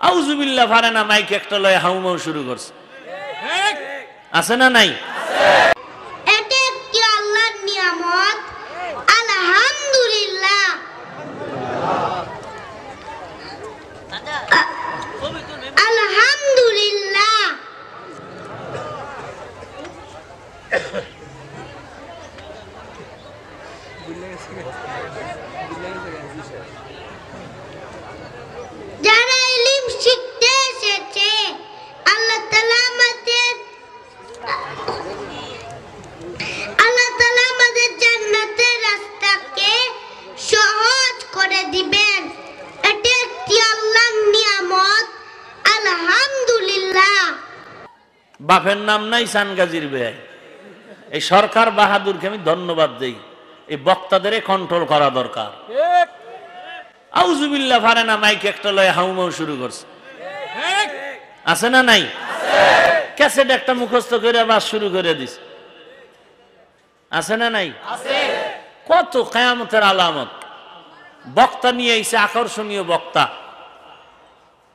আউযুবিল্লাহ পারে না, মাইক একটা লয়ে হাউমাউ শুরু করছে। আছে না নাই? এটা একটি আল্লাহর নিয়ামত, আলহামদুলিল্লাহ। আলহামদুলিল্লাহ। যারা ইলম শিখতে এসেছে, আল্লাহ তাআলা আমাদের জান্নাতের রাস্তাকে সহজ করে দিবেন। এটা একটি আল্লাহর নিয়ামত, আলহামদুলিল্লাহ। বাপের নাম নাই সানগাজির বেয়াই। এই সরকার বাহাদুরকে আমি ধন্যবাদ দেই, এই বক্তাদের কন্ট্রোল করা দরকার। আউযুবিল্লাহ পারে না, মাইক একটা লয়ে হাউমাউ শুরু করছে। আছে না নাই? ক্যাসেট একটা মুখস্থ করে বাস শুরু করে দিস। আছে না নাই? কত কিয়ামতের আলামত। বক্তা নিয়ে আইছে আকর্ষণীয় বক্তা,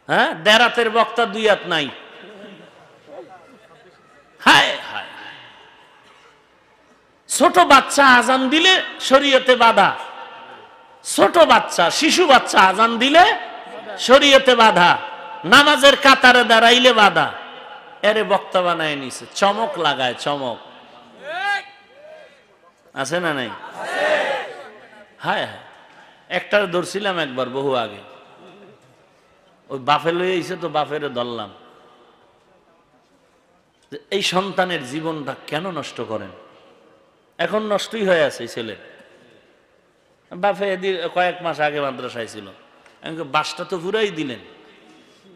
হ্যাঁ, দেরাতের বক্তা দুই হাত নাই। হায় হায়, ছোট বাচ্চা আজান দিলে শরীয়তে বাধা। ছোট বাচ্চা, শিশু বাচ্চা আজান দিলে শরীয়তে বাধা। নামাজের কাতারে দাঁড়াইলে বাধা। এরে বক্তা বানায় নিছে, চমক লাগায়, চমক। আছে না নাই? হায় হায়, একটা ধরছিলাম একবার বহু আগে, ওই বাপে লয়ে আইছে তো বাপেরে ধরলাম। এই সন্তানের জীবনটা কেন নষ্ট করেন? এখন নষ্টই হয়ে আছে ছেলে। বাপে কয়েক মাস আগে মাদ্রাসায় ছিল, বাসটা তো পুরাই দিলেন।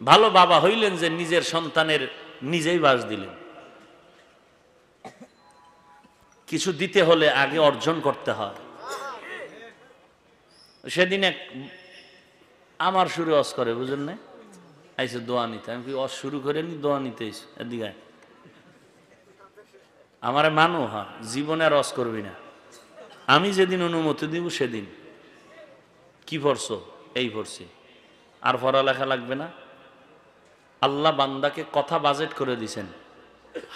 ভালো বাবা হইলেন যে নিজের সন্তানের নিজেই বাস দিলেন। কিছু দিতে হলে আগে অর্জন করতে হয়। সেদিন এক আমার শুরু অস করে, বুঝলেন না, আইসে দোয়া নিতে। আমি অস শুরু করে নি, দোয়া নিতে এদিকে আমারে মানো, হ্যাঁ, জীবনে আর রস করবি না। আমি যেদিন অনুমতি দিব সেদিন কি পড়ছো? এই পড়ছি, আর পড়ালেখা লাগবে না। আল্লাহ বান্দাকে কথা বাজেট করে দিছেন,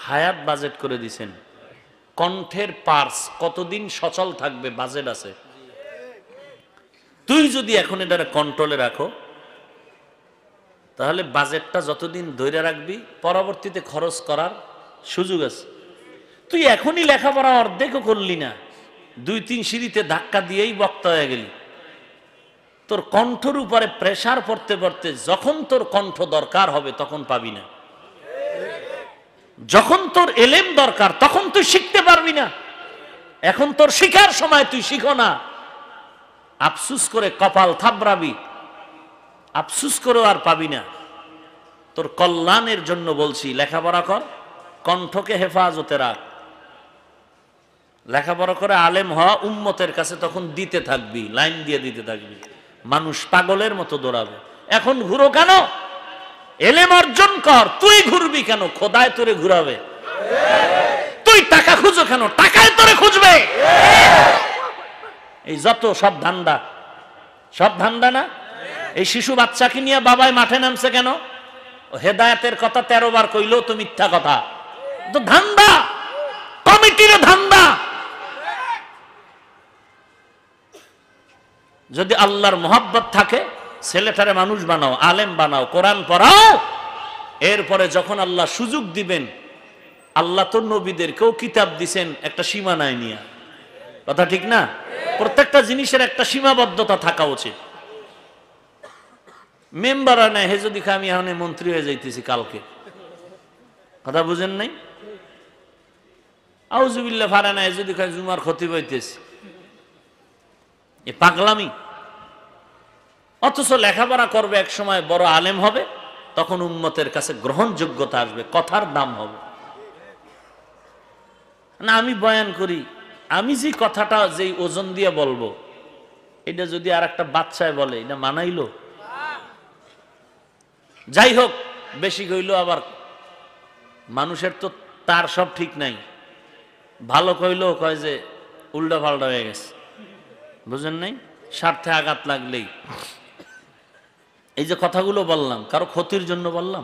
হায়াত বাজেট করে দিছেন, কণ্ঠের পার্স কতদিন সচল থাকবে বাজেট আছে। তুই যদি এখন এটা কন্ট্রোলে রাখো, তাহলে বাজেটটা যতদিন ধরে রাখবি, পরবর্তীতে খরচ করার সুযোগ আছে। তুই এখনই লেখাপড়া অর্ধেকও করলি না, 2-3 সিঁড়িতে ধাক্কা দিয়েই বক্তা হয়ে গেলি। তোর কণ্ঠর উপরে প্রেসার পড়তে পড়তে যখন তোর কণ্ঠ দরকার হবে তখন পাবি না। যখন তোর এলেম দরকার তখন তুই শিখতে পারবি না। এখন তোর শিখার সময়, তুই শিখো না, আফসুস করে কপাল থাবড়াবি, আফসুস করেও আর পাবি না। তোর কল্যাণের জন্য বলছি, লেখাপড়া কর, কণ্ঠকে হেফাজতে রাখ। লেখাপড়া করে আলেম হওয়া, উম্মতের কাছে তখন দিতে থাকবি, লাইন দিয়ে দিতে থাকবি। মানুষ পাগলের মতো দৌড়াবে। এখন ঘুরো কেন? এলেম অর্জন কর। তুই ঘুরবি কেন? খোদায় তোরে ঘুরাবে। তুই টাকা খুঁজো কেন? টাকায় তোরে খুঁজবে। এই যত সব ধান্দা, সব ধান্দা না। এই শিশু বাচ্চাকে নিয়ে বাবাই মাঠে নামছে কেন? হেদায়েতের কথা 13 বার কইলেও তো মিথ্যা কথা। তো ধান্দা, কমিটির ধান্দা। যদি আল্লাহর মোহাব্বত থাকে, ছেলেটারে মানুষ বানাও, আলেম বানাও, কোরআন পড়াও। এরপরে যখন আল্লাহ সুযোগ দিবেন, আল্লাহ তো নবীদেরকেও কিতাব দিছেন একটা সীমানায় নিয়ে। কথা ঠিক না? প্রত্যেকটা জিনিসের একটা সীমাবদ্ধতা থাকা উচিত। মেম্বার হয় না, হে যদি আমি এখন মন্ত্রী হয়ে যাইতেছি কালকে, কথা বুঝেন নাই? আউযুবিল্লাহ ফারে না, হে যদি জুমার খতিব হইতেছি, এ পাগলামি। অথচ লেখাপড়া করবে, এক সময় বড় আলেম হবে, তখন উম্মতের কাছে গ্রহণযোগ্যতা আসবে, কথার দাম হবে না। আমি বয়ান করি, আমি যে কথাটা যেই ওজন দিয়ে বলবো, এটা যদি আর একটা বাচ্চায় বলে, এটা মানাইলো? যাই হোক, বেশি কইলো আবার মানুষের তো তার সব ঠিক নাই। ভালো কইলেও কয় যে উল্টা পাল্টা হয়ে গেছে, বুঝেন নাই? স্বার্থে আঘাত লাগলেই। এই যে কথাগুলো বললাম কারো ক্ষতির জন্য বললাম?